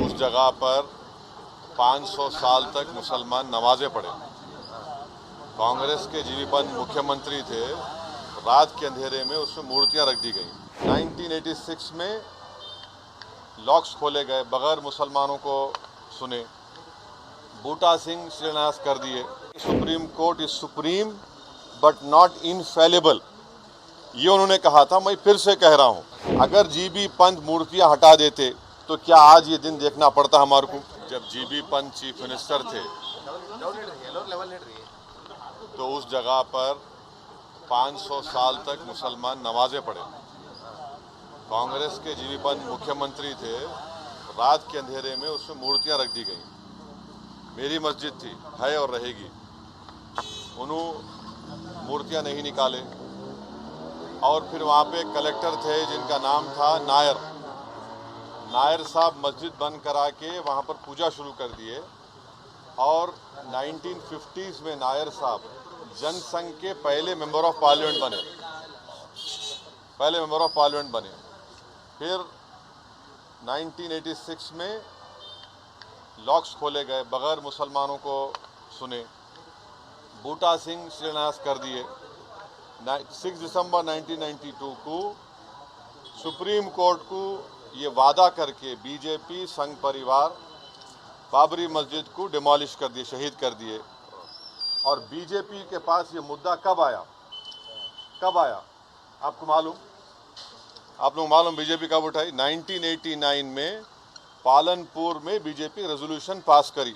उस जगह पर 500 साल तक मुसलमान नमाजें पढ़े। कांग्रेस के जीवी पंत मुख्यमंत्री थे, रात के अंधेरे में उसमें मूर्तियां रख दी गई। 1986 में लॉक्स खोले गए, बगैर मुसलमानों को सुने। बूटा सिंह शिलान्यास कर दिए। Supreme court is supreme but not infallible, ये उन्होंने कहा था। मैं फिर से कह रहा हूं, अगर जीबी पंत मूर्तियां हटा देते तो क्या आज ये दिन देखना पड़ता हमारे को? जब जीबी पंत चीफ मिनिस्टर थे तो उस जगह पर 500 साल तक मुसलमान नमाजें पढ़े। कांग्रेस के जीवी पंत मुख्यमंत्री थे, रात के अंधेरे में उसमें मूर्तियां रख दी गई। मेरी मस्जिद थी, है और रहेगी। उन्होंने मूर्तियां नहीं निकाले। और फिर वहाँ पे कलेक्टर थे जिनका नाम था नायर। नायर साहब मस्जिद बंद करा के वहाँ पर पूजा शुरू कर दिए। और 1950s में नायर साहब जनसंघ के पहले मेंबर ऑफ पार्लियामेंट बने। फिर 1986 में लॉक्स खोले गए, बगैर मुसलमानों को सुने। बूटा सिंह शिलान्यास कर दिए। 6 दिसंबर 1992 को सुप्रीम कोर्ट को ये वादा करके बीजेपी संघ परिवार बाबरी मस्जिद को डिमोलिश कर दिए, शहीद कर दिए। और बीजेपी के पास ये मुद्दा कब आया? आपको मालूम? आप लोग मालूम बीजेपी कब उठाई? 1989 में पालनपुर में बीजेपी रेजोल्यूशन पास करी।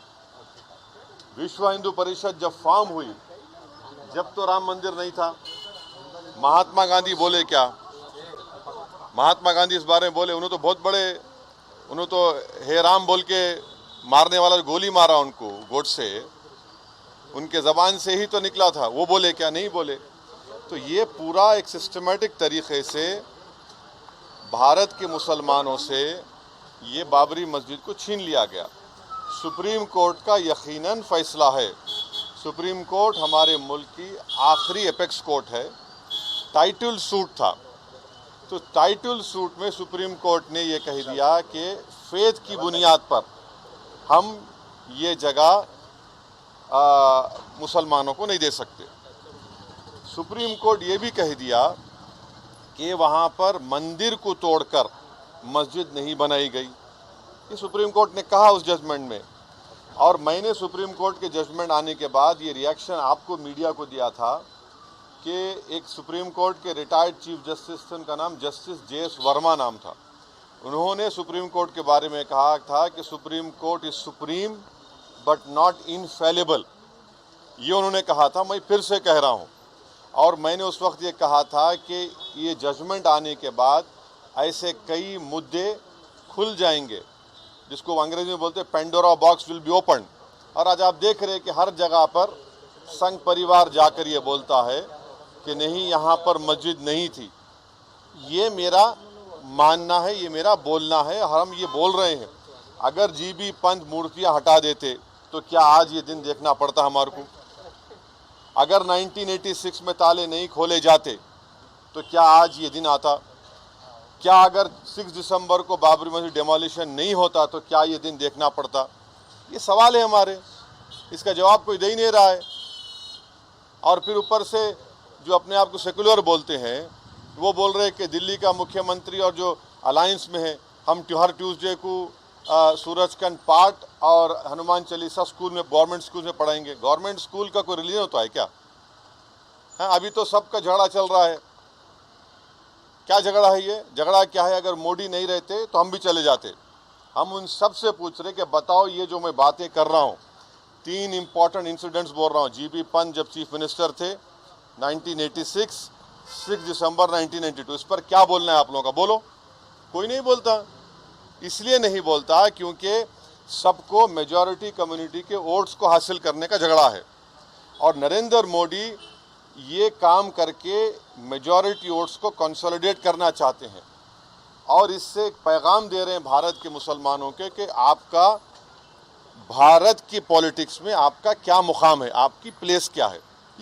विश्व हिंदू परिषद जब फॉर्म हुई, जब तो राम मंदिर नहीं था। महात्मा गांधी बोले क्या? महात्मा गांधी इस बारे में बोले, उन्होंने तो बहुत बड़े, उन्होंने तो हे राम बोल के मारने वाला गोली मारा उनको, गोडसे, उनके ज़बान से ही तो निकला था। वो बोले क्या? नहीं बोले। तो ये पूरा एक सिस्टमेटिक तरीके से भारत के मुसलमानों से ये बाबरी मस्जिद को छीन लिया गया। सुप्रीम कोर्ट का यकीनन फैसला है। सुप्रीम कोर्ट हमारे मुल्क की आखिरी एपेक्स कोर्ट है। टाइटल सूट था, तो टाइटल सूट में सुप्रीम कोर्ट ने ये कह दिया कि फेथ की बुनियाद पर हम ये जगह मुसलमानों को नहीं दे सकते। सुप्रीम कोर्ट ये भी कह दिया कि वहाँ पर मंदिर को तोड़कर मस्जिद नहीं बनाई गई। ये सुप्रीम कोर्ट ने कहा उस जजमेंट में। और मैंने सुप्रीम कोर्ट के जजमेंट आने के बाद ये रिएक्शन आपको मीडिया को दिया था कि एक सुप्रीम कोर्ट के रिटायर्ड चीफ जस्टिस थे, उनका नाम जस्टिस JS वर्मा नाम था। उन्होंने सुप्रीम कोर्ट के बारे में कहा था कि supreme court is supreme but not infallible, ये उन्होंने कहा था। मैं फिर से कह रहा हूँ, और मैंने उस वक्त ये कहा था कि ये जजमेंट आने के बाद ऐसे कई मुद्दे खुल जाएंगे, जिसको अंग्रेजी में बोलते हैं Pandora box will be open. और आज आप देख रहे हैं कि हर जगह पर संघ परिवार जाकर ये बोलता है कि नहीं, यहाँ पर मस्जिद नहीं थी। ये मेरा मानना है, ये मेरा बोलना है, हम ये बोल रहे हैं। अगर जीबी पंत मूर्तियाँ हटा देते तो क्या आज ये दिन देखना पड़ता हमारे को? अगर 1986 में ताले नहीं खोले जाते तो क्या आज ये दिन आता? क्या अगर 6 दिसंबर को बाबरी मस्जिद डेमोलिशन नहीं होता तो क्या ये दिन देखना पड़ता? ये सवाल है हमारे, इसका जवाब कोई दे ही नहीं रहा है। और फिर ऊपर से जो अपने आप को सेकुलर बोलते हैं, वो बोल रहे हैं कि दिल्ली का मुख्यमंत्री और जो अलायंस में है, हम हर ट्यूसडे को सूरजकंड पाठ और हनुमान चालीसा स्कूल में, गवर्नमेंट स्कूल में पढ़ाएंगे। गवर्नमेंट स्कूल का कोई रिलीजन होता है क्या? अभी तो सबका झगड़ा चल रहा है। क्या झगड़ा है ये? झगड़ा क्या है? अगर मोदी नहीं रहते तो हम भी चले जाते। हम उन सब से पूछ रहे कि बताओ, ये जो मैं बातें कर रहा हूँ, 3 इंपॉर्टेंट इंसिडेंट्स बोल रहा हूँ। जीबी पंत जब चीफ मिनिस्टर थे 1986, 6 दिसंबर 1992, इस पर क्या बोलना है आप लोगों का? बोलो। कोई नहीं बोलता। इसलिए नहीं बोलता क्योंकि सबको मेजॉरिटी कम्युनिटी के वोट्स को हासिल करने का झगड़ा है। और नरेंद्र मोदी ये काम करके मेजॉरिटी वोट्स को कंसोलिडेट करना चाहते हैं। और इससे एक पैगाम दे रहे हैं भारत के मुसलमानों के कि आपका भारत की पॉलिटिक्स में आपका क्या मुकाम है, आपकी प्लेस क्या है।